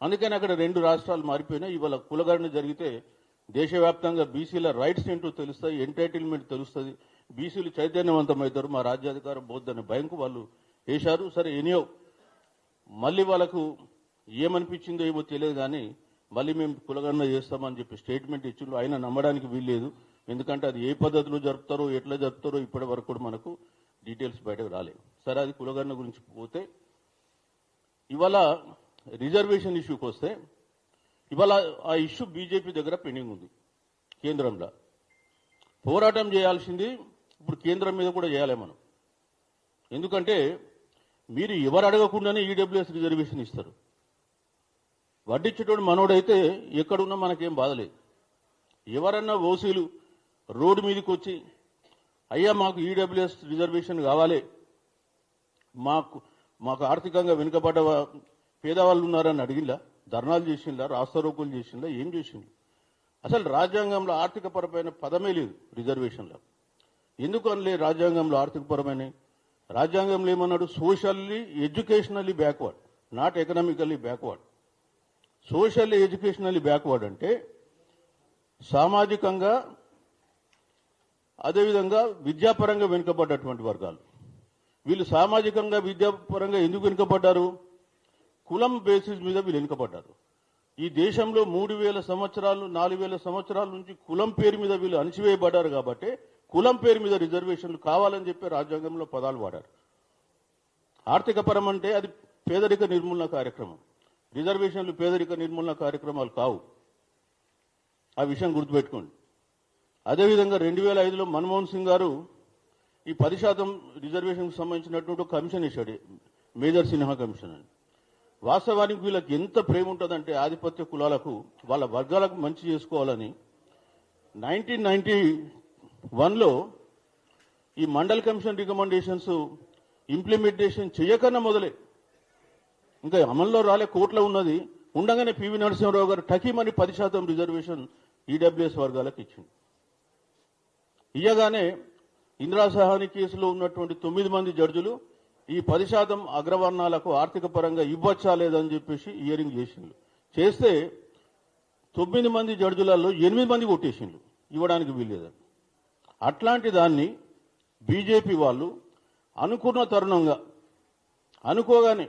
అందుకని అక్కడ రెండు రాష్ట్రాలు మారిపోయినాయి. ఇవాళ కులగణన జరిగితే దేశవ్యాప్తంగా బీసీల రైట్స్ ఏంటో తెలుస్తాయి, ఎంటైటిల్మెంట్ తెలుస్తుంది, బీసీలు చైతన్యవంతమవుతారు, మా రాజ్యాధికారం పోద్దనే భయంకు వాళ్ళు వేశారు. సరే ఎనియో మళ్ళీ వాళ్ళకు ఏమనిపించిందో ఏమో తెలియదు, కానీ మళ్ళీ మేము కులగణన చేస్తామని చెప్పి స్టేట్మెంట్ ఇచ్చిండ్రు. ఆయన నమ్మడానికి వీల్లేదు, ఎందుకంటే అది ఏ పద్ధతిలో జరుపుతారో ఎట్లా జరుపుతారో ఇప్పటి వరకు కూడా మనకు డీటెయిల్స్ బయటకు రాలేదు. సరే అది కులగణన గురించి పోతే, ఇవాళ రిజర్వేషన్ ఇష్యూకి వస్తే ఇవాళ ఆ ఇష్యూ బీజేపీ దగ్గర పెండింగ్ ఉంది. కేంద్రంలో పోరాటం చేయాల్సింది ఇప్పుడు కేంద్రం మీద కూడా చేయాలి మనం. ఎందుకంటే మీరు ఎవరు అడగకుండానే ఈడబ్ల్యూఎస్ రిజర్వేషన్ ఇస్తారు. వడ్డించేటోడు మనోడైతే ఎక్కడున్నా మనకేం బాధలేదు. ఎవరన్నా ఓసీలు రోడ్డు మీదకి వచ్చి అయ్యా మాకు ఈడబ్ల్యూఎస్ రిజర్వేషన్ కావాలి, మాకు ఆర్థికంగా వెనుకబడ్డ పేదవాళ్ళు ఉన్నారని అడిగిందా? ధర్నాలు చేసిందా? రాస్తారోకులు చేసిందా? ఏం చేసింది? అసలు రాజ్యాంగంలో ఆర్థికపరమైన పదమే లేదు రిజర్వేషన్లో. ఎందుకు అనలే రాజ్యాంగంలో ఆర్థికపరమైన? రాజ్యాంగంలో ఏమన్నాడు? Socially educationally backward, not economically backward. Socially educationally backward అంటే సామాజికంగా అదేవిధంగా విద్యాపరంగా వెనుకబడ్డటువంటి వర్గాలు. వీళ్ళు సామాజికంగా విద్యాపరంగా ఎందుకు వెనుకబడ్డారు? కులం బేసిస్ మీద వీళ్ళు వెనుకబడ్డారు. ఈ దేశంలో 3000 సంవత్సరాలు 4000 సంవత్సరాల నుంచి కులం పేరు మీద వీళ్ళు అణచివేయబడ్డారు. కాబట్టి కులం పేరు మీద రిజర్వేషన్లు కావాలని చెప్పి రాజ్యాంగంలో పదాలు వాడారు. ఆర్థిక పరం అంటే అది పేదరిక నిర్మూలన కార్యక్రమం. రిజర్వేషన్లు పేదరిక నిర్మూలన కార్యక్రమాలు కావు. ఆ విషయం గుర్తుపెట్టుకోండి. అదేవిధంగా 2005లో మన్మోహన్ సింగ్ గారు ఈ 10% రిజర్వేషన్కు సంబంధించినటువంటి కమిషన్ ఇచ్చాడు, మేజర్ సిన్హా కమిషన్ అని. వాస్తవానికి వీళ్ళకి ఎంత ప్రేమ ఉంటుందంటే ఆధిపత్య కులాలకు, వాళ్ళ వర్గాలకు మంచి చేసుకోవాలని 1991లో ఈ మండల్ కమిషన్ రికమెండేషన్స్ ఇంప్లిమెంటేషన్ చేయకన్నా మొదలే, ఇంకా అమల్లో రాలే, కోర్టులో ఉన్నది ఉండగానే పివి నరసింహారావు గారు టకీమని 10% రిజర్వేషన్ ఈడబ్ల్యూఎస్ వర్గాలకు ఇచ్చింది. ఇయ్యగానే ఇందిరా సహాని కేసులో ఉన్నటువంటి 9 మంది జడ్జిలు ఈ 10% అగ్రవర్ణాలకు ఆర్థిక పరంగా ఇవ్వచ్చా లేదని చెప్పేసి హియరింగ్ చేస్తే 9 మంది జడ్జిలలో 8 మంది కొట్టేసిండ్రు, ఇవ్వడానికి వీల్లేదని. అట్లాంటి దాన్ని బీజేపీ వాళ్ళు అనుకున్న తరుణంగా అనుకోగానే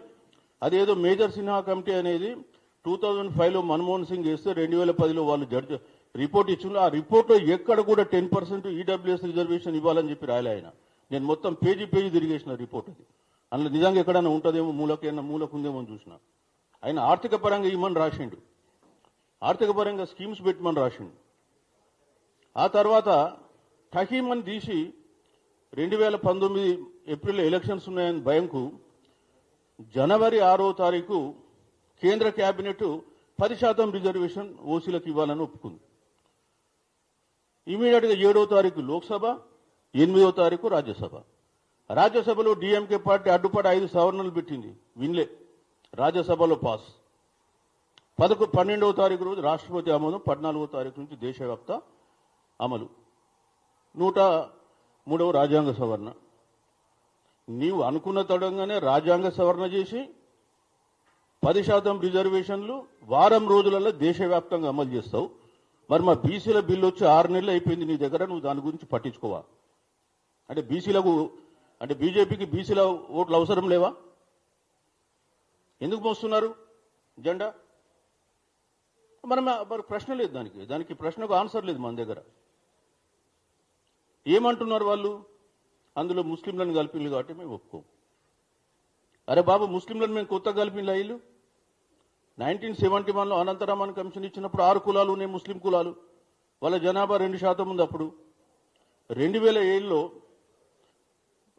అదేదో మేజర్ సిన్హా కమిటీ అనేది 2005లో మన్మోహన్ సింగ్ చేస్తే 2010లో వాళ్ళు జడ్జి రిపోర్ట్ ఇచ్చిండ్రు. ఆ రిపోర్ట్లో ఎక్కడ కూడా 10% ఈడబ్ల్యూఎస్ రిజర్వేషన్ ఇవ్వాలని చెప్పి రాయలే ఆయన. నేను మొత్తం పేజీ తిరిగేసిన రిపోర్ట్ అది. అందులో నిజంగా ఎక్కడైనా ఉంటుందేమో, మూలకుందేమో అని చూసిన. ఆయన ఆర్థిక పరంగా ఇవ్వమని రాసిండు, ఆర్థిక పరంగా స్కీమ్స్ పెట్టమని రాసిండు. ఆ తర్వాత టకీమని తీసి 2019 ఏప్రిల్ ఎలక్షన్స్ ఉన్నాయని భయంకు జనవరి 6వ తారీఖు కేంద్ర కేబినెట్ 10% రిజర్వేషన్ ఓసీలకు ఇవ్వాలని ఒప్పుకుంది. ఇమీడియట్గా 7వ తారీఖు లోక్సభ, 8వ తారీఖు రాజ్యసభ. రాజ్యసభలో డిఎంకే పార్టీ అడ్డుపడి 5 సవరణలు పెట్టింది, వినలే, రాజ్యసభలో పాస్. 12వ తారీఖు రోజు రాష్ట్రపతి ఆమోదం, 14వ తారీఖు నుంచి దేశవ్యాప్త అమలు. 103వ రాజ్యాంగ సవరణ. నీవు అనుకున్న తడంగానే రాజ్యాంగ సవరణ చేసి 10% రిజర్వేషన్లు వారం రోజులలో దేశవ్యాప్తంగా అమలు చేస్తావు. మరి మా బీసీల బిల్లు వచ్చి 6 నెలలు అయిపోయింది నీ దగ్గర, నువ్వు దాని గురించి పట్టించుకోవా? అంటే బీసీలకు, అంటే బీజేపీకి బీసీల ఓట్లు అవసరం లేవా? ఎందుకు మోస్తున్నారు జెండా? మరి ప్రశ్న లేదు, దానికి ప్రశ్నకు ఆన్సర్ లేదు మన దగ్గర. ఏమంటున్నారు వాళ్ళు? అందులో ముస్లింలను కలిపిండ్రు కాబట్టి మేము ఒప్పుకోం. అరే బాబు, ముస్లింలను మేము కొత్త కలిపిండ్రు అయ్యిలు. 1971లో అనంతరామన్ కమిషన్ ఇచ్చినప్పుడు 6 కులాలు ఉన్నాయి, ముస్లిం కులాలు. వాళ్ళ జనాభా 2% ఉంది. అప్పుడు 2007లో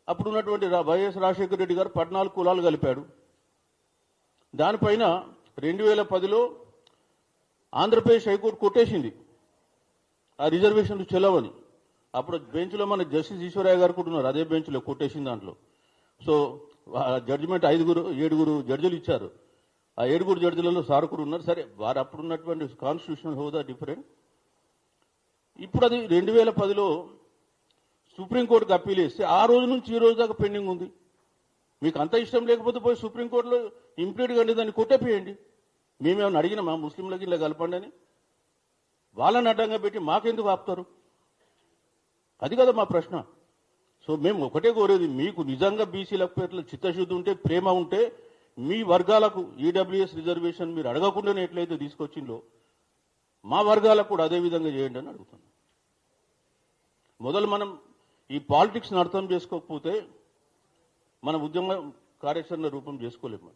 అప్పుడు ఉన్నటువంటి వైఎస్ రాజశేఖర రెడ్డి గారు 14 కులాలు కలిపాడు. దానిపైన 2010లో ఆంధ్రప్రదేశ్ హైకోర్టు కొట్టేసింది ఆ రిజర్వేషన్లు చెల్లవని. అప్పుడు బెంచ్లో మన జస్టిస్ ఈశ్వరయ్య గారు కూడా ఉన్నారు, అదే బెంచ్లో కొట్టేసింది దాంట్లో. సో జడ్జిమెంట్ 7 జడ్జిలు ఇచ్చారు. ఆ 7 జడ్జిలలో సార్ కూడా ఉన్నారు. సరే, వారు అప్పుడు ఉన్నటువంటి కాన్స్టిట్యూషనల్ హోదా డిఫరెంట్. ఇప్పుడు అది 2010లో సుప్రీంకోర్టుకు అప్పీల్ చేస్తే ఆ రోజు నుంచి ఈ రోజు దాకా పెండింగ్ ఉంది. మీకు అంత ఇష్టం లేకపోతే పోయి సుప్రీంకోర్టులో ఇంప్లీడ్ కండి దాన్ని కొట్టేపేయండి. మేమేమైనా అడిగినా మా ముస్లింలకి ఇలా కలపండి అని వాళ్ళని అడ్డంగా పెట్టి మాకెందుకు ఆపుతారు? అది కదా మా ప్రశ్న. సో మేము ఒకటే కోరేది, మీకు నిజంగా బీసీల పేర్ల చిత్తశుద్ధి ఉంటే, ప్రేమ ఉంటే, మీ వర్గాలకు ఈడబ్ల్యూఎస్ రిజర్వేషన్ మీరు అడగకుండానే ఎట్లయితే తీసుకొచ్చిందో మా వర్గాలకు కూడా అదే విధంగా చేయండి అని అడుగుతున్నాం. మొదలు మనం ఈ పాలిటిక్స్ అర్థం చేసుకోకపోతే మన ఉద్యమ కార్యాచరణ రూపం చేసుకోలేము.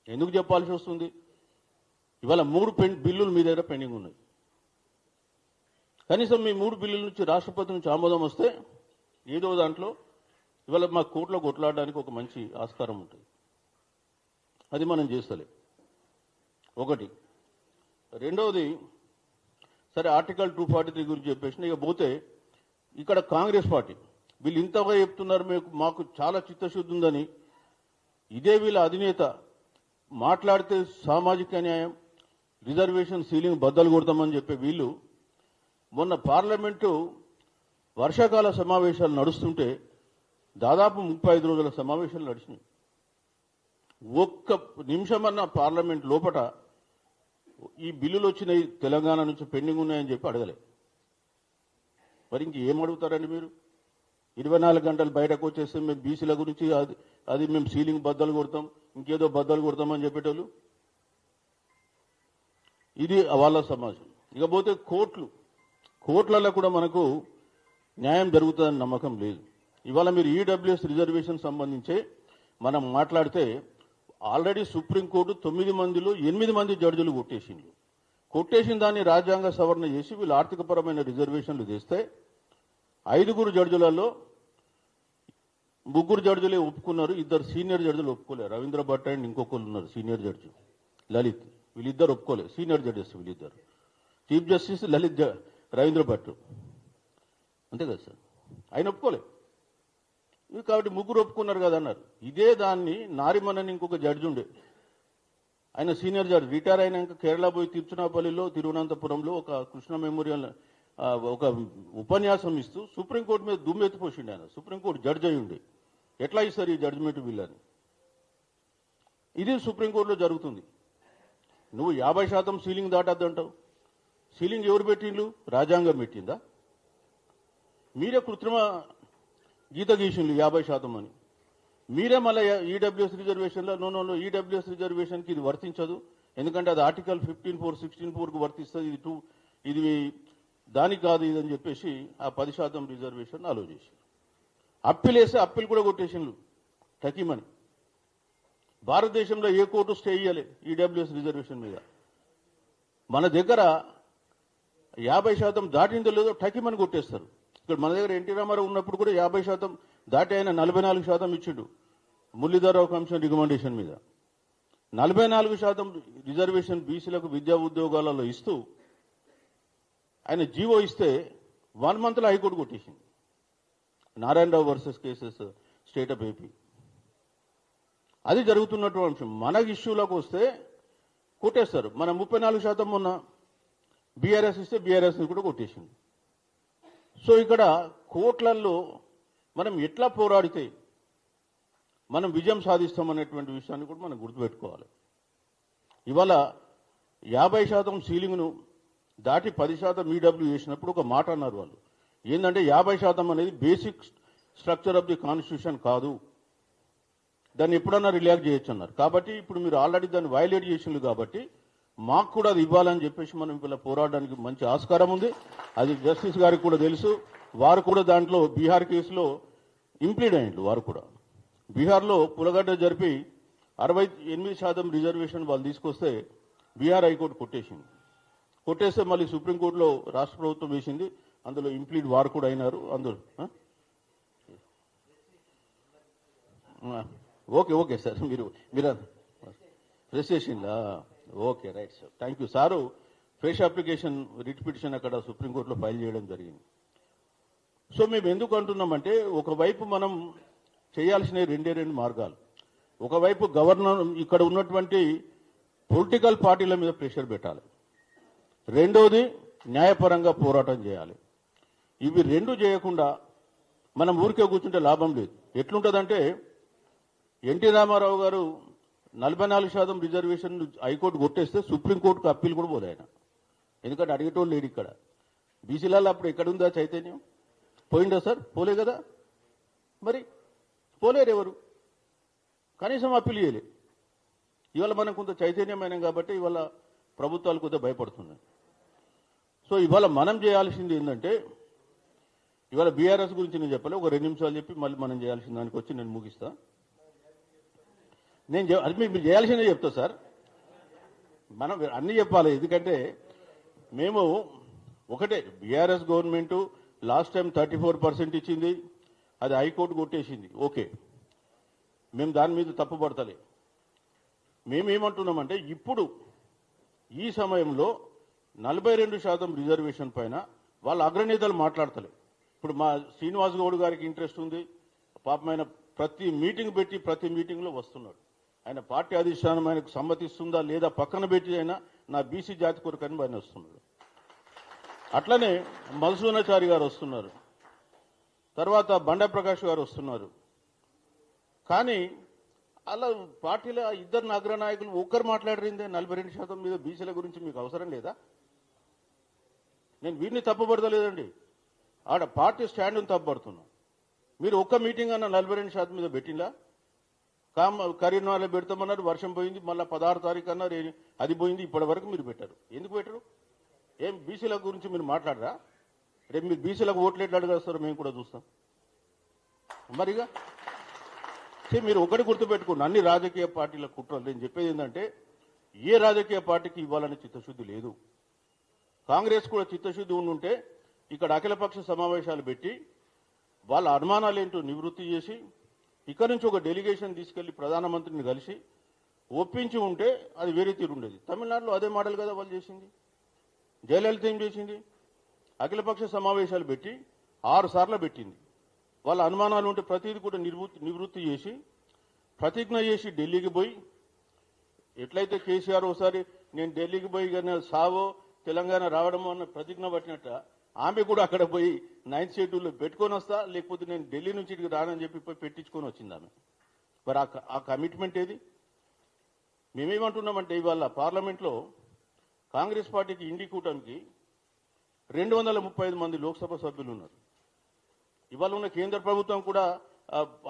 ఎందుకు చెప్పాల్సి వస్తుంది? ఇవాళ 3 బిల్లులు మీ దగ్గర పెండింగ్ ఉన్నాయి. కనీసం మీ 3 బిల్లుల నుంచి రాష్ట్రపతి నుంచి ఆమోదం వస్తే ఏదో దాంట్లో ఇవాళ మా కోర్టులో కొట్లాడడానికి ఒక మంచి ఆస్కారం ఉంటుంది. అది మనం చేస్తలే. ఒకటి. రెండవది, సరే ఆర్టికల్ 243 గురించి చెప్పేసిన, ఇక పోతే ఇక్కడ కాంగ్రెస్ పార్టీ వీళ్ళు ఇంతగా చెప్తున్నారు, మాకు చాలా చిత్తశుద్ధి ఉందని. ఇదే వీళ్ళ అధినేత మాట్లాడితే సామాజిక న్యాయం, రిజర్వేషన్ సీలింగ్ బద్దలు కొడతామని చెప్పే వీళ్ళు మొన్న పార్లమెంటు వర్షాకాల సమావేశాలు నడుస్తుంటే దాదాపు 35 రోజుల సమావేశాలు నడిచినాయి. ఒక్క నిమిషమన్నా పార్లమెంట్ లోపట ఈ బిల్లులు వచ్చినాయి తెలంగాణ నుంచి పెండింగ్ ఉన్నాయని చెప్పి అడగలే. మరి ఇంకేం అడుగుతారండి మీరు? 24 గంటలు బయటకు వచ్చేస్తే మేము బీసీల గురించి అది మేము సీలింగ్ బద్దలు కొడతాం, ఇంకేదో బద్దలు కొడతామని చెప్పేటోళ్ళు. ఇది వాళ్ళ సమాజం. ఇకపోతే కోర్టులలో కూడా మనకు న్యాయం జరుగుతుందని నమ్మకం లేదు. ఇవాళ మీరు ఈడబ్ల్యూఎస్ రిజర్వేషన్ సంబంధించే మనం మాట్లాడితే ఆల్రెడీ సుప్రీంకోర్టు 9 మందిలో 8 మంది జడ్జిలు కొట్టేసిన దాన్ని రాజ్యాంగ సవరణ చేసి వీళ్ళు ఆర్థికపరమైన రిజర్వేషన్లు చేస్తే 5 జడ్జిలలో 3 జడ్జిలే ఒప్పుకున్నారు, 2 సీనియర్ జడ్జిలు ఒప్పుకోలేరు. రవీంద్ర భట్ అండ్ ఇంకొకరు ఉన్నారు సీనియర్ జడ్జి లలిత్, వీళ్ళిద్దరు ఒప్పుకోలేదు. సీనియర్ జడ్జెస్ వీళ్ళిద్దరు, చీఫ్ జస్టిస్ లలిత్, రవీంద్ర భట్, అంతే కదా సార్, ఆయన ఒప్పుకోలేదు. కాబట్టి 3 ఒప్పుకున్నారు కదా అన్నారు. ఇదే దాన్ని నారిమన్ అని ఇంకొక జడ్జి ఉండే, ఆయన సీనియర్ జడ్జి, రిటైర్ అయినాక కేరళ పోయి తిరుచునాపల్లిలో తిరువనంతపురంలో ఒక కృష్ణ మెమోరియల్ ఒక ఉపన్యాసం ఇస్తూ సుప్రీంకోర్టు మీద దుమ్మెత్తిపోసిండు. ఆయన సుప్రీంకోర్టు జడ్జి అయి ఉండి ఎట్లా ఇస్తారు ఈ జడ్జిమెంట్ వీళ్ళని? ఇది సుప్రీంకోర్టులో జరుగుతుంది. నువ్వు 50% సీలింగ్ దాటద్దంటావు. సీలింగ్ ఎవరు పెట్టిండ్రు? రాజ్యాంగం పెట్టిందా? మీరే కృత్రిమ గీత గీసిండ్రు 50% అని. మీరే మళ్ళీ ఈడబ్ల్యూఎస్ రిజర్వేషన్లో నో ఈడబ్ల్యూఎస్ రిజర్వేషన్కి ఇది వర్తించదు, ఎందుకంటే అది ఆర్టికల్ 15(4), 16(4)కు వర్తిస్తుంది, ఇది దానికి కాదు ఇదని చెప్పేసి ఆ 10% రిజర్వేషన్ అలో చేసి అప్పీల్ వేస్తే అప్పీల్ కూడా కొట్టేసిండ్రు టకీమని. భారతదేశంలో ఏ కోర్టు స్టే ఇయ్యలే ఈడబ్ల్యూఎస్ రిజర్వేషన్ మీద. మన దగ్గర 50% దాటిందో లేదో టకీమని కొట్టేస్తారు. ఇక్కడ మన దగ్గర ఎన్టీ రామారావు ఉన్నప్పుడు కూడా 50% దాటి ఆయన 44% ఇచ్చిండు మురళీధరరావు కమిషన్ రికమెండేషన్ మీద. 44% రిజర్వేషన్ బీసీలకు విద్యా ఉద్యోగాలలో ఇస్తూ ఆయన జీవో ఇస్తే 1 మంత్లో హైకోర్టు కొట్టేసింది. Narayana Rao versus cases state of AP. అది జరుగుతున్నటువంటి అంశం. మన ఇష్యూలకు వస్తే కొట్టేస్తారు. మన 34% మొన్న బీఆర్ఎస్ ఇస్తే బీఆర్ఎస్ కూడా కొట్టేసింది. సో ఇక్కడ కోర్టులలో మనం ఎట్లా పోరాడితే మనం విజయం సాధిస్తామనేటువంటి విషయాన్ని కూడా మనం గుర్తుపెట్టుకోవాలి. ఇవాళ 50% సీలింగ్ను దాటి 10% ఈడబ్ల్యూ చేసినప్పుడు ఒక మాట అన్నారు వాళ్ళు, ఏంటంటే 50% అనేది basic structure of the constitution కాదు, దాన్ని ఎప్పుడన్నా రిలాక్స్ చేయొచ్చు అన్నారు. కాబట్టి ఇప్పుడు మీరు ఆల్రెడీ దాన్ని వైలేట్ చేసిండ్రు కాబట్టి మాకు కూడా అది ఇవ్వాలని చెప్పేసి మనం ఇలా పోరాడడానికి మంచి ఆస్కారం ఉంది. అది జస్టిస్ గారికి కూడా తెలుసు. వారు కూడా దాంట్లో బీహార్ కేసులో ఇంప్లీడ్ అయ్యిండ్రు. వారు కూడా బీహార్లో పులగడ్డ జరిపి 68% రిజర్వేషన్ వాళ్ళు తీసుకొస్తే బీహార్ హైకోర్టు కొట్టేస్తే మళ్ళీ సుప్రీంకోర్టులో రాష్ట్ర ప్రభుత్వం వేసింది, అందులో ఇంప్లీడ్ వారు కూడా అయినారు. అందులో ఓకే సార్, మీరు ప్రెస్ చేసిందా? Okay right sir, thank you sir. Fresh application writ petition అక్కడ సుప్రీంకోర్టులో ఫైల్ చేయడం జరిగింది. సో మేము ఎందుకు అంటున్నామంటే, ఒకవైపు మనం చేయాల్సిన 2 మార్గాలు. ఒకవైపు గవర్నర్ ఇక్కడ ఉన్నటువంటి పొలిటికల్ పార్టీల మీద ప్రెషర్ పెట్టాలి, రెండోది న్యాయపరంగా పోరాటం చేయాలి. ఇవి 2 చేయకుండా మనం ఊరికే కూర్చుంటే లాభం లేదు. ఎట్లుంటుందంటే, ఎన్టీ రామారావు గారు 44% రిజర్వేషన్ హైకోర్టు కొట్టేస్తే సుప్రీంకోర్టుకు అప్పీల్ కూడా పోలే ఆయన. ఎందుకంటే అడిగేటోళ్ళు లేడు ఇక్కడ. బీసీలలో అప్పుడు ఎక్కడుందా చైతన్యం? పోయిందా సార్? పోలే కదా. మరి పోలేరు ఎవరు, కనీసం అప్పీల్ చేయలే. ఇవాళ మనం కొంత చైతన్యమైనాం కాబట్టి ఇవాళ ప్రభుత్వాలు కొంత భయపడుతున్నాయి. సో ఇవాళ మనం చేయాల్సింది ఏంటంటే, ఇవాళ బీఆర్ఎస్ గురించి నేను చెప్పలే, ఒక 2 నిమిషాలు చెప్పి మళ్ళీ మనం చేయాల్సిన దానికి వచ్చి నేను ముగిస్తా. అది మీరు చేయాల్సిందే చెప్తా సార్. మనం అన్నీ చెప్పాలి. ఎందుకంటే మేము ఒకటే, బీఆర్ఎస్ గవర్నమెంట్ లాస్ట్ టైం 34% ఇచ్చింది, అది హైకోర్టు కొట్టేసింది. ఓకే, మేము దాని మీద తప్పు పడతలే. మేమేమంటున్నామంటే ఇప్పుడు ఈ సమయంలో 42% రిజర్వేషన్ పైన వాళ్ళ అగ్రనేతలు మాట్లాడతలే. ఇప్పుడు మా శ్రీనివాస్ గౌడ్ గారికి ఇంట్రెస్ట్ ఉంది, పాపం ఆయన ప్రతి మీటింగ్ పెట్టి ప్రతి మీటింగ్లో వస్తున్నాడు. ఆయన పార్టీ అధిష్టానం ఆయనకు సమ్మతిస్తుందా లేదా పక్కన పెట్టి అయినా నా బీసీ జాతి కొరకని ఆయన వస్తున్నాడు. అట్లనే మధుసూదనాచారి గారు వస్తున్నారు, తర్వాత బండా ప్రకాష్ గారు వస్తున్నారు. కానీ అలా పార్టీలో ఇద్దరు అగ్రనాయకులు ఒక్కరు మాట్లాడరిందే 42% మీద బీసీల గురించి మీకు అవసరం లేదా? నేను వీరిని తప్పుపడతలేదండి, ఆడ పార్టీ స్టాండ్ని తప్పుపడుతున్నా. మీరు ఒక్క మీటింగ్ అన్న 42% మీద పెట్టిందా? కరీంనగర్లో పెడతామన్నారు, వర్షం పోయింది, మళ్ళీ 16 తారీఖు అన్నారు, అది పోయింది, ఇప్పటి వరకు మీరు పెట్టారు. ఎందుకు పెట్టరు? ఏం బీసీల గురించి మీరు మాట్లాడరా? రేపు మీరు బీసీలకు ఓట్లు ఎట్లా అడగేస్తారో మేము కూడా చూస్తాం. మరిగా మీరు ఒకటి గుర్తుపెట్టుకోండి, అన్ని రాజకీయ పార్టీల కుట్రలు. నేను చెప్పేది ఏంటంటే, ఏ రాజకీయ పార్టీకి ఇవ్వాలని చిత్తశుద్ధి లేదు. కాంగ్రెస్ కూడా చిత్తశుద్ధి ఉండుంటే ఇక్కడ అఖిలపక్ష సమావేశాలు పెట్టి వాళ్ళ అనుమానాలు ఏంటో నివృత్తి చేసి ఇక్కడ నుంచి ఒక డెలిగేషన్ తీసుకెళ్లి ప్రధానమంత్రిని కలిసి ఒప్పించి ఉంటే అది వేరే తీరు ఉండేది. తమిళనాడులో అదే మోడల్ కదా వాళ్ళు చేసింది. జయలలిత ఏం చేసింది? అఖిలపక్ష సమావేశాలు పెట్టి 6 సార్లు పెట్టింది. వాళ్ళ అనుమానాలు ఉంటే ప్రతిదీ కూడా నివృత్తి చేసి ప్రతిజ్ఞ చేసి ఢిల్లీకి పోయి, ఎట్లయితే కేసీఆర్ ఒకసారి నేను ఢిల్లీకి పోయి కానీ సావో తెలంగాణ రావడమో అన్న ప్రతిజ్ఞ పట్టినట్ట ఆమె కూడా అక్కడ పోయి 9th షెడ్యూల్లో పెట్టుకొని వస్తా, లేకపోతే నేను ఢిల్లీ నుంచి ఇక్కడికి రానని చెప్పి పోయి పెట్టించుకొని వచ్చింది ఆమె. మరి ఆ కమిట్మెంట్ ఏది? మేమేమంటున్నామంటే, ఇవాళ పార్లమెంట్లో కాంగ్రెస్ పార్టీకి ఇండి కూటమికి 235 మంది లోక్సభ సభ్యులు ఉన్నారు. ఇవాళ ఉన్న కేంద్ర ప్రభుత్వం కూడా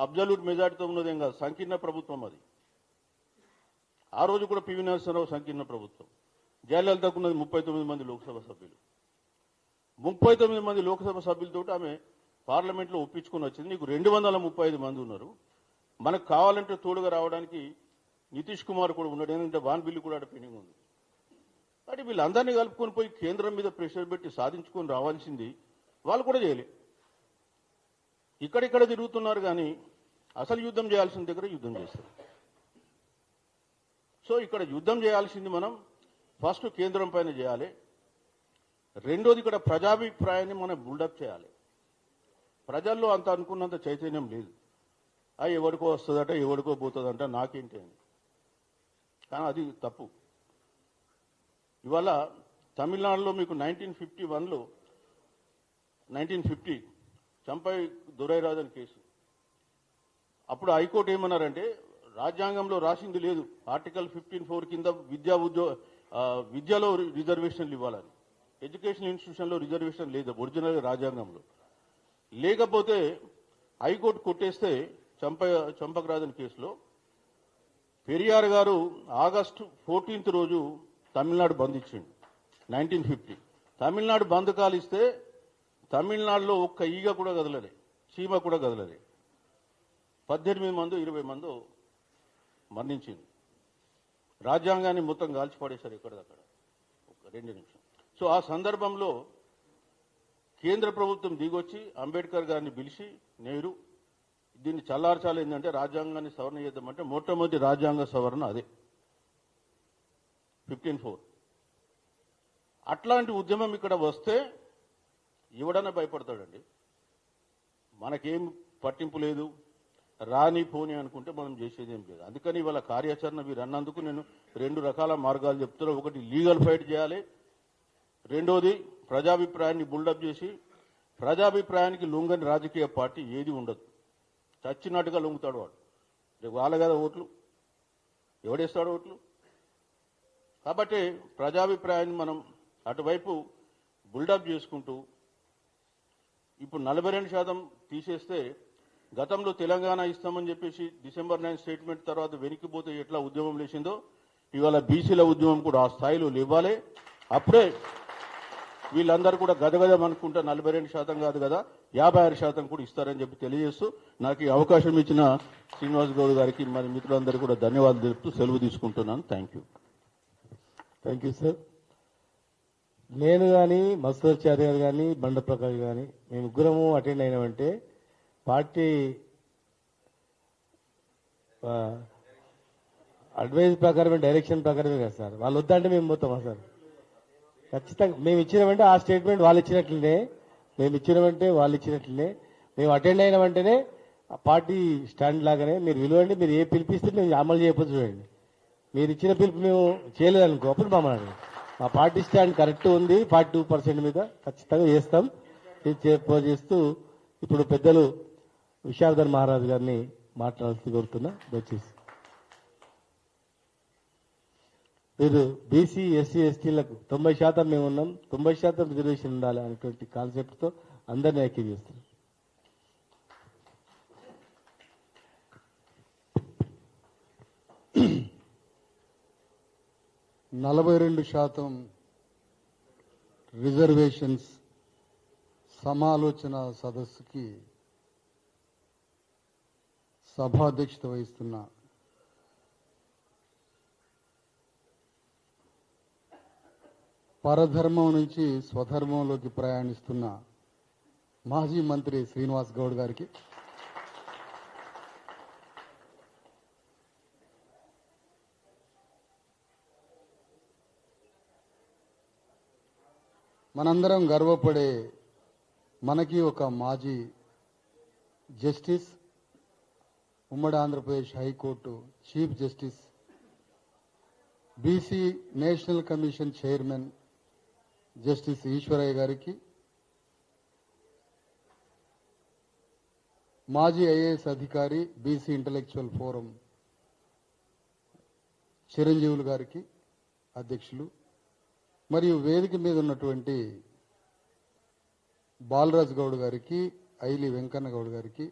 అబ్జల్యూట్ మెజార్టీతో ఉన్నదేం కాదు, సంకీర్ణ ప్రభుత్వం అది. ఆ రోజు కూడా పివి నరసింహారావు సంకీర్ణ ప్రభుత్వం. జయలలితకు ఉన్నది 39 మంది లోక్సభ సభ్యులు. 39 మంది లోక్సభ సభ్యులతో ఆమె పార్లమెంట్లో ఒప్పించుకొని వచ్చింది. నీకు 235 మంది ఉన్నారు, మనకు కావాలంటే తోడుగా రావడానికి నితీష్ కుమార్ కూడా ఉన్నాడు, ఎందుకంటే వాన్ బిల్లు కూడా పెండింగ్ ఉంది. కాబట్టి వీళ్ళందరినీ కలుపుకొని పోయి కేంద్రం మీద ప్రెషర్ పెట్టి సాధించుకొని రావాల్సింది వాళ్ళు కూడా చేయలే. ఇక్కడిక్కడ తిరుగుతున్నారు, కానీ అసలు యుద్ధం చేయాల్సిన దగ్గర యుద్ధం చేస్తారు. సో ఇక్కడ యుద్ధం చేయాల్సింది మనం ఫస్ట్ కేంద్రం పైన చేయాలి. రెండోది ఇక్కడ ప్రజాభిప్రాయాన్ని మనం బిల్డప్ చేయాలి. ప్రజల్లో అంత అనుకున్నంత చైతన్యం లేదు. ఎవడికో వస్తుందట, ఎవడికో పోతుందంట, నాకేంటి అని. కానీ అది తప్పు. ఇవాళ తమిళనాడులో మీకు 1950 చంపై దురైరాజన్ కేసు. అప్పుడు హైకోర్టు ఏమన్నారంటే, రాజ్యాంగంలో రాసింది లేదు ఆర్టికల్ 15(4) కింద విద్యలో రిజర్వేషన్లు ఇవ్వాలని. ఎడ్యుకేషన్ ఇన్స్టిట్యూషన్లో రిజర్వేషన్ లేదు ఒరిజినల్ రాజ్యాంగంలో. లేకపోతే హైకోర్టు కొట్టేస్తే చంపకరాజన్ కేసులో పెరియార్ గారు ఆగస్టు 14th రోజు తమిళనాడు బంద్ ఇచ్చిండు 1950. తమిళనాడు బంద్ కాలిస్తే తమిళనాడులో ఒక్క ఈగ కూడా కదలలే, చీమ కూడా కదలలే. 18 మందో 20 మందో మరణించింది. రాజ్యాంగాన్ని మొత్తం కాల్చిపడేశారు ఎక్కడిదక్కడ. ఒక 2 నిమిషం. సో ఆ సందర్భంలో కేంద్ర ప్రభుత్వం దిగొచ్చి అంబేద్కర్ గారిని పిలిచి, నెహ్రూ దీన్ని చల్లార్చాలి, ఏంటంటే రాజ్యాంగాన్ని సవరణ చేద్దామంటే మొట్టమొదటి రాజ్యాంగ సవరణ అదే 15(4). అట్లాంటి ఉద్యమం ఇక్కడ వస్తే ఎవడన్నా భయపడతాడండి. మనకేం పట్టింపు లేదు, రాని పోని అనుకుంటే మనం చేసేది ఏం లేదు. అందుకని ఇవాళ కార్యాచరణ మీరు అన్నందుకు నేను 2 రకాల మార్గాలు చెప్తున్నా. ఒకటి లీగల్ ఫైట్ చేయాలి, రెండోది ప్రజాభిప్రాయాన్ని బిల్డప్ చేసి, ప్రజాభిప్రాయానికి లొంగని రాజకీయ పార్టీ ఏది ఉండదు. చచ్చినట్టుగా లొంగుతాడు వాడు. రేపు వాళ్ళ కదా ఓట్లు. ఎవడేస్తాడు ఓట్లు? కాబట్టి ప్రజాభిప్రాయాన్ని మనం అటువైపు బిల్డప్ చేసుకుంటూ ఇప్పుడు 42% తీసేస్తే గతంలో తెలంగాణ ఇస్తామని చెప్పేసి డిసెంబర్ 9 స్టేట్మెంట్ తర్వాత వెనక్కిపోతే ఎట్లా ఉద్యమం లేచిందో ఇవాళ బీసీల ఉద్యమం కూడా ఆ స్థాయిలో లేవాలి. అప్పుడే వీళ్ళందరూ కూడా గదగదం అనుకుంటా 42% కాదు కదా 56% కూడా ఇస్తారని చెప్పి తెలియజేస్తూ నాకు ఈ అవకాశం ఇచ్చిన శ్రీనివాస్ గౌడ్ గారికి మరి మిత్రులందరూ కూడా ధన్యవాదాలు తెలుపుతూ సెలవు తీసుకుంటున్నాను. Thank you sir. నేను కానీ మత్స్యాచార్య గారు కానీ బండ ప్రకాష్ కానీ మేము ముగ్గురము అటెండ్ అయినామంటే పార్టీ అడ్వైజ్ ప్రకారమే డైరెక్షన్ ప్రకారమే కదా సార్. వాళ్ళు వద్దంటే మేము పోతామా సార్? ఖచ్చితంగా మేము ఇచ్చినామంటే ఆ స్టేట్మెంట్ వాళ్ళు ఇచ్చినట్లనే, మేము ఇచ్చినామంటే వాళ్ళు ఇచ్చినట్లనే, మేము అటెండ్ అయిన వెంటనే పార్టీ స్టాండ్ లాగానే మీరు విలువండి. మీరు ఏ పిలిపిస్తే మేము అమలు చేయకపోతే చూడండి. మీరు ఇచ్చిన పిలుపు మేము చేయలేదనుకో అప్పుడు మమ్మల్ని మా పార్టీ స్టాండ్ కరెక్ట్ ఉంది 42% మీద ఖచ్చితంగా చేస్తాం. చేస్తూ ఇప్పుడు పెద్దలు విశారదన్ మహారాజ్ గారిని మాట్లాడాల్సి కోరుతున్నా. దయచేసి మీరు బీసీ ఎస్సీ ఎస్టీలకు 90% మేము ఉన్నాం, 90% రిజర్వేషన్ ఉండాలి అనేటువంటి కాన్సెప్ట్తో అందరినీ ఐక్యం చేస్తున్నాం. 42% రిజర్వేషన్స్ సమాలోచన సదస్సుకి సభాధ్యక్షత వహిస్తున్న పరధర్మం నుంచి స్వధర్మంలోకి ప్రయాణిస్తున్న మాజీ మంత్రి శ్రీనివాస్ గౌడ్ గారికి, మనందరం గర్వపడే మనకి ఒక మాజీ జస్టిస్, ఉమ్మడి Andhra Pradesh high court chief justice, BC national commission chairman justice Eshwaraiah గారికి, మాజీ ఐఏఎస్ అధికారి బీసీ ఇంటలెక్చువల్ ఫోరం చిరంజీవులు గారికి అధ్యక్షులు, మరియు వేదిక మీద ఉన్నటువంటి బాలరాజ్ గౌడ్ గారికి, ఐలి వెంకన్న గౌడ్ గారికి,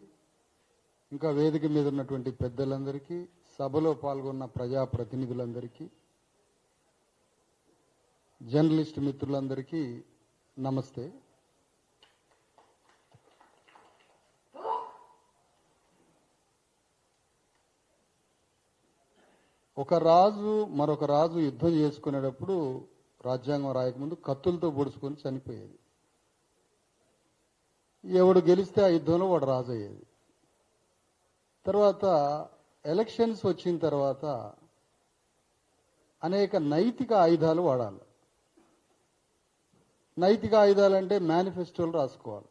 ఇంకా వేదిక మీద ఉన్నటువంటి పెద్దలందరికీ, సభలో పాల్గొన్న ప్రజాప్రతినిధులందరికీ, జర్నలిస్ట్ మిత్రులందరికీ నమస్తే. ఒక రాజు మరొక రాజు యుద్ధం చేసుకునేటప్పుడు రాజ్యాంగం రాయకముందు కత్తులతో పొడుచుకొని చనిపోయేది. ఎవడు గెలిస్తే ఆ యుద్ధంలో వాడు రాజు అయ్యేది. తర్వాత ఎలక్షన్స్ వచ్చిన తర్వాత అనేక నైతిక ఆయుధాలు వాడాలి. నైతిక ఆయుధాలంటే మేనిఫెస్టోలు రాసుకోవాలి.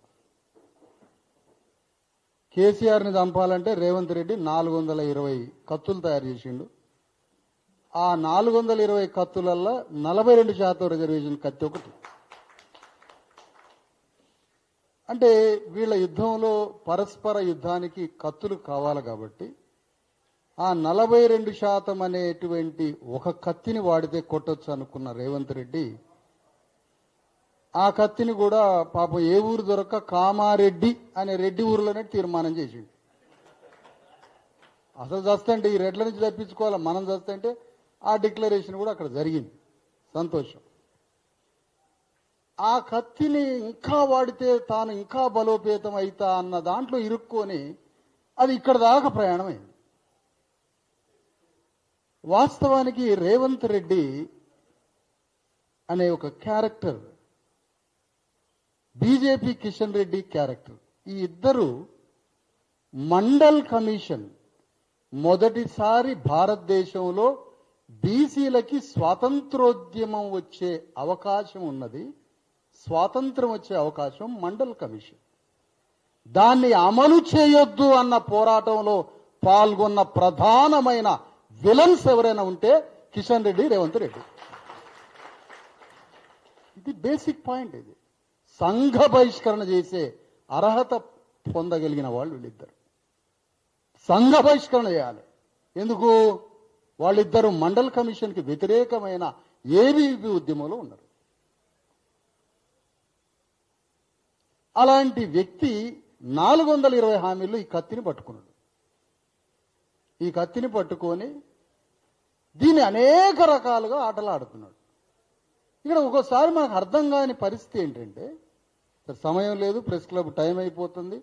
కేసీఆర్ని చంపాలంటే రేవంత్ రెడ్డి 420 కత్తులు తయారు చేసిండు. ఆ 420 కత్తులల్లో 42% రిజర్వేషన్ కత్తి ఒకటి. అంటే వీళ్ళ యుద్ధంలో పరస్పర యుద్ధానికి కత్తులు కావాలి కాబట్టి ఆ 42% అనేటువంటి ఒక కత్తిని వాడితే కొట్టొచ్చు అనుకున్న రేవంత్ రెడ్డి ఆ కత్తిని కూడా పాపం ఏ ఊరు దొరక్క కామారెడ్డి అనే రెడ్డి ఊరిలోనే తీర్మానం చేసిండు. అసలు చస్తంటే ఈ రెడ్ల నుంచి తప్పించుకోవాలి, మనం చస్తంటే ఆ డిక్లరేషన్ కూడా అక్కడ జరిగింది. సంతోషం. ఆ కత్తిని ఇంకా వాడితే తాను ఇంకా బలోపేతం అవుతా అన్న దాంట్లో ఇరుక్కొని అది ఇక్కడ దాకా ప్రయాణమైంది. వాస్తవానికి రేవంత్ రెడ్డి అనే ఒక character, BJP Kishan Reddy character, ఈ ఇద్దరు మండల్ కమిషన్ మొదటిసారి భారతదేశంలో బీసీలకి స్వాతంత్రోద్యమం వచ్చే అవకాశం ఉన్నది, స్వాతంత్రం వచ్చే అవకాశం మండల్ కమిషన్. దాన్ని అమలు చేయొద్దు అన్న పోరాటంలో పాల్గొన్న ప్రధానమైన విలన్స్ ఎవరైనా ఉంటే కిషన్ రెడ్డి, రేవంత్ రెడ్డి. ఇది బేసిక్ పాయింట్. ఇది సంఘ బహిష్కరణ చేసే అర్హత పొందగలిగిన వాళ్ళు వీళ్ళిద్దరు. సంఘ బహిష్కరణ చేయాలి. ఎందుకు? వాళ్ళిద్దరూ మండల్ కమిషన్కి వ్యతిరేకమైన ఏబీవీపీ ఉద్యమంలో ఉన్నారు. అలాంటి వ్యక్తి 420 హామీలు ఈ కత్తిని పట్టుకున్నాడు. ఈ కత్తిని పట్టుకొని దీన్ని అనేక రకాలుగా ఆటలాడుతున్నాడు. ఇక్కడ ఒక్కోసారి మనకు అర్థం కాని పరిస్థితి ఏంటంటే, సమయం లేదు, ప్రెస్ క్లబ్ టైం అయిపోతుంది,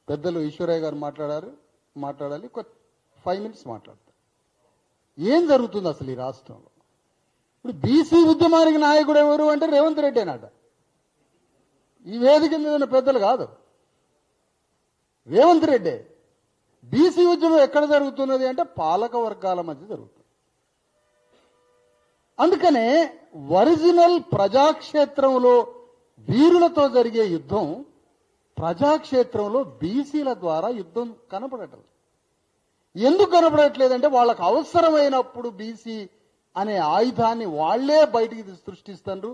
పెద్దలు ఈశ్వరయ్య గారు మాట్లాడాలి, ఒక 5 minutes మాట్లాడతారు. ఏం జరుగుతుంది అసలు ఈ రాష్ట్రంలో? ఇప్పుడు బీసీ ఉద్యమానికి నాయకుడు ఎవరు అంటే రేవంత్ రెడ్డి అన్నట. ఈ వేదిక మీద ఉన్న పెద్దలు కాదు, రేవంత్ రెడ్డి. బీసీ ఉద్యమం ఎక్కడ జరుగుతున్నది అంటే పాలక వర్గాల మధ్య జరుగుతుంది. అందుకనే ఒరిజినల్ ప్రజాక్షేత్రంలో వీరులతో జరిగే యుద్ధం ప్రజాక్షేత్రంలో బీసీల ద్వారా యుద్ధం కనపడటం. ఎందుకు కనపడట్లేదంటే వాళ్ళకు అవసరమైనప్పుడు బీసీ అనే ఆయుధాన్ని వాళ్లే బయటికి సృష్టిస్తున్నారు,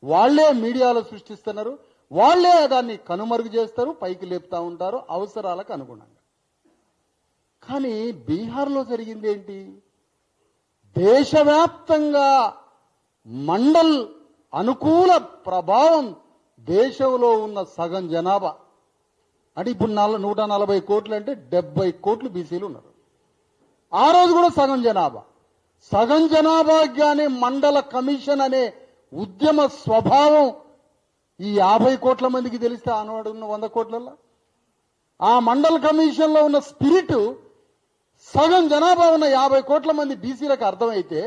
వాళ్లే మీడియాలో సృష్టిస్తున్నారు, వాళ్లే దాన్ని కనుమరుగు చేస్తారు, పైకి లేపుతా ఉంటారు అవసరాలకు అనుగుణంగా. కానీ బీహార్లో జరిగింది ఏంటి? దేశవ్యాప్తంగా మండల్ అనుకూల ప్రభావం దేశంలో ఉన్న సగం జనాభా అంటే ఇప్పుడు 140 కోట్లు అంటే 70 కోట్లు బీసీలు ఉన్నారు. ఆ రోజు కూడా సగం జనాభాగానే మండల కమిషన్ అనే ఉద్యమ స్వభావం ఈ 50 కోట్ల మందికి తెలిస్తే ఆనాడు ఉన్న 100 కోట్లలో ఆ మండల కమిషన్ లో ఉన్న స్పిరిట్ సగం జనాభా ఉన్న 50 కోట్ల మంది బీసీలకు అర్థమైతే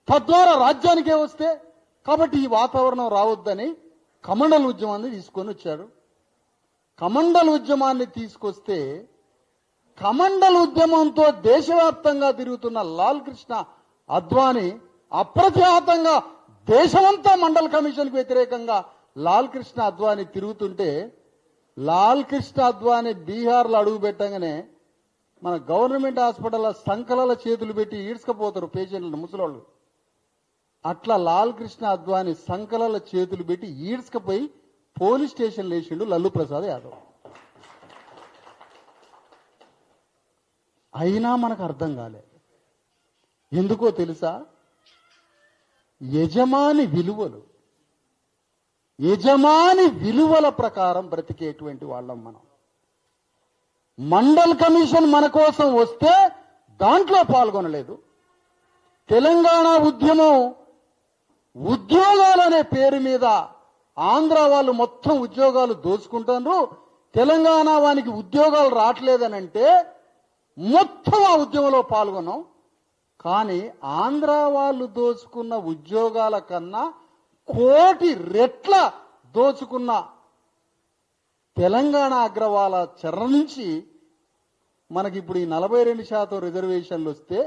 తద్వారా రాజ్యానికే వస్తే, కాబట్టి ఈ వాతావరణం రావద్దని కమండల్ ఉద్యమాన్ని తీసుకొని వచ్చాడు. కమండల్ ఉద్యమాన్ని తీసుకొస్తే కమండల్ ఉద్యమంతో దేశవ్యాప్తంగా తిరుగుతున్న లాల్ కృష్ణ అద్వానీ అప్రతిహతంగా దేశమంతా మండల్ కమిషన్కు వ్యతిరేకంగా లాల్ కృష్ణ అద్వానీ తిరుగుతుంటే, లాల్ కృష్ణ అద్వానీ బీహార్లో అడుగు పెట్టగానే మన గవర్నమెంట్ హాస్పిటల్ సంకలాల చేతులు పెట్టి ఈడ్చుకపోతారు పేషెంట్లను, ముసలోళ్ళు. అట్లా లాల్ కృష్ణ అద్వానీ సంకలాల చేతులు పెట్టి ఈడ్చుకపోయి పోలీస్ స్టేషన్ లేచిండు లల్లు ప్రసాద్ యాదవ్. అయినా మనకు అర్థం కాలేదు. ఎందుకో తెలుసా? యజమాని విలువల ప్రకారం బ్రతికేటువంటి వాళ్ళం మనం. మండల్ కమిషన్ మన కోసం వస్తే దాంట్లో పాల్గొనలేదు. తెలంగాణ ఉద్యమం ఉద్యోగాలనే పేరు మీద ఆంధ్ర వాళ్ళు మొత్తం ఉద్యోగాలు దోచుకుంటారు, తెలంగాణ వానికి ఉద్యోగాలు రావట్లేదనంటే మొత్తం ఆ ఉద్యమంలో పాల్గొన్నాం. కానీ ఆంధ్ర వాళ్ళు దోచుకున్న ఉద్యోగాల కన్నా 1 కోటి రెట్ల దోచుకున్న తెలంగాణ అగ్రవాల చెర నుంచి మనకి ఇప్పుడు ఈ 42% రిజర్వేషన్లు వస్తే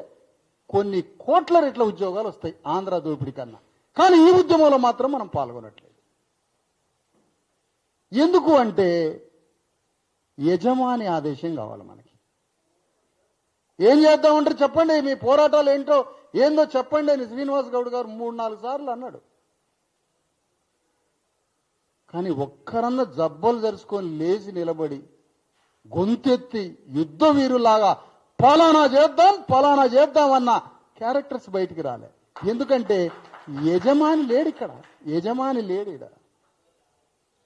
కొన్ని కోట్ల రెట్ల ఉద్యోగాలు వస్తాయి ఆంధ్ర దోపిడీ కన్నా. కానీ ఈ ఉద్యమంలో మాత్రం మనం పాల్గొనట్లేదు. ఎందుకు అంటే యజమాని ఆదేశం కావాలి మనకి. ఏం చేద్దామంటారు చెప్పండి, మీ పోరాటాలు ఏందో చెప్పండి అని శ్రీనివాస్ గౌడ్ గారు 3-4 సార్లు అన్నాడు. కానీ ఒక్కరన్నా జబ్బలు జరుచుకొని లేచి నిలబడి గొంతెత్తి యుద్ధ వీరులాగా పలానా చేద్దాం అన్న క్యారెక్టర్స్ బయటికి రాలే. ఎందుకంటే యజమాని లేడు ఇక్కడ.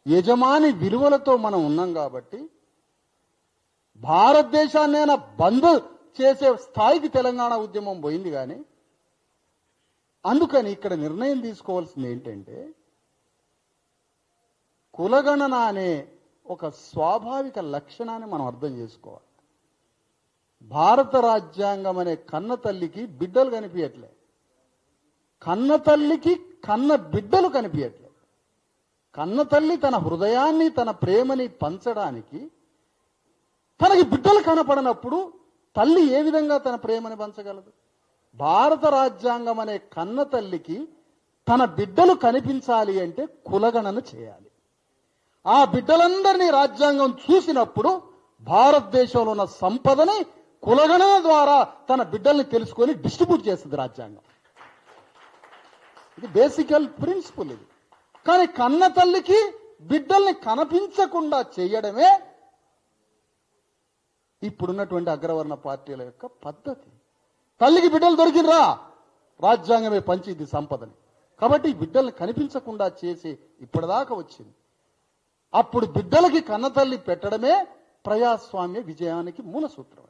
యజమాని విలువలతో మనం ఉన్నాం కాబట్టి భారతదేశాన్నైనా బంద్ చేసే స్థాయికి తెలంగాణ ఉద్యమం పోయింది. కానీ అందుకని ఇక్కడ నిర్ణయం తీసుకోవాల్సింది ఏంటంటే, కులగణన అనే ఒక స్వాభావిక లక్షణాన్ని మనం అర్థం చేసుకోవాలి. భారత రాజ్యాంగం అనే కన్న తల్లికి బిడ్డలు కనిపించట్లే, కన్న తల్లికి కన్న బిడ్డలు కనిపించట్లే. కన్న తల్లి తన హృదయాన్ని తన ప్రేమని పంచడానికి తనకి బిడ్డలు కనపడనప్పుడు తల్లి ఏ విధంగా తన ప్రేమని పంచగలదు? భారత రాజ్యాంగం అనే కన్న తల్లికి తన బిడ్డలు కనిపించాలి అంటే కులగణన చేయాలి. ఆ బిడ్డలందరినీ రాజ్యాంగం చూసినప్పుడు భారతదేశంలో ఉన్న సంపదని కులగణన ద్వారా తన బిడ్డల్ని తెలుసుకొని డిస్ట్రిబ్యూట్ చేస్తుంది రాజ్యాంగం. ఇది బేసికల్ ప్రిన్సిపల్ ఇది. కానీ కన్న తల్లికి బిడ్డల్ని కనిపించకుండా చేయడమే ఇప్పుడున్నటువంటి అగ్రవర్ణ పార్టీల యొక్క పద్ధతి. తల్లికి బిడ్డలు దొరికినరా రాజ్యాంగమే పంచింది సంపదని. కాబట్టి బిడ్డల్ని కనిపించకుండా చేసి ఇప్పటిదాకా వచ్చింది. అప్పుడు బిడ్డలకి కన్నతల్లి పెట్టడమే ప్రజాస్వామ్య విజయానికి మూల సూత్రం.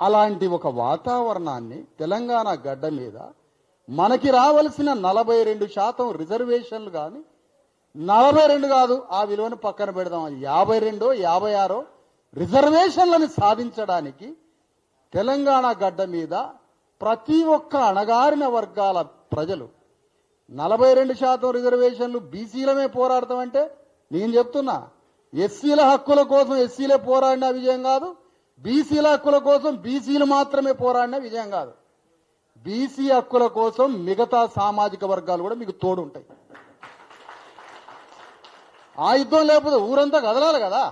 అలాంటి ఒక వాతావరణాన్ని తెలంగాణ గడ్డ మీద మనకి రావలసిన 42% రిజర్వేషన్లు కానీ 42 కాదు, ఆ విలువను పక్కన పెడదాం, 52 56 రిజర్వేషన్లను సాధించడానికి తెలంగాణ గడ్డ మీద ప్రతి ఒక్క అణగారిన వర్గాల ప్రజలు 42% రిజర్వేషన్లు బీసీలమే పోరాడతామంటే నేను చెప్తున్నా, ఎస్సీల హక్కుల కోసం ఎస్సీలే పోరాడిన విజయం కాదు, బీసీల హక్కుల కోసం బీసీలు మాత్రమే పోరాడిన విజయం కాదు. బీసీ హక్కుల కోసం మిగతా సామాజిక వర్గాలు కూడా మీకు తోడు ఉంటాయి. ఆ యుద్ధం లేకపోతే ఊరంతా కదలాలి కదా.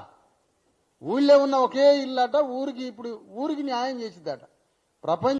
ఊళ్ళో ఉన్న ఒకే ఇల్లట ఊరికి ఇప్పుడు న్యాయం చేసిద్దట. ప్రపంచ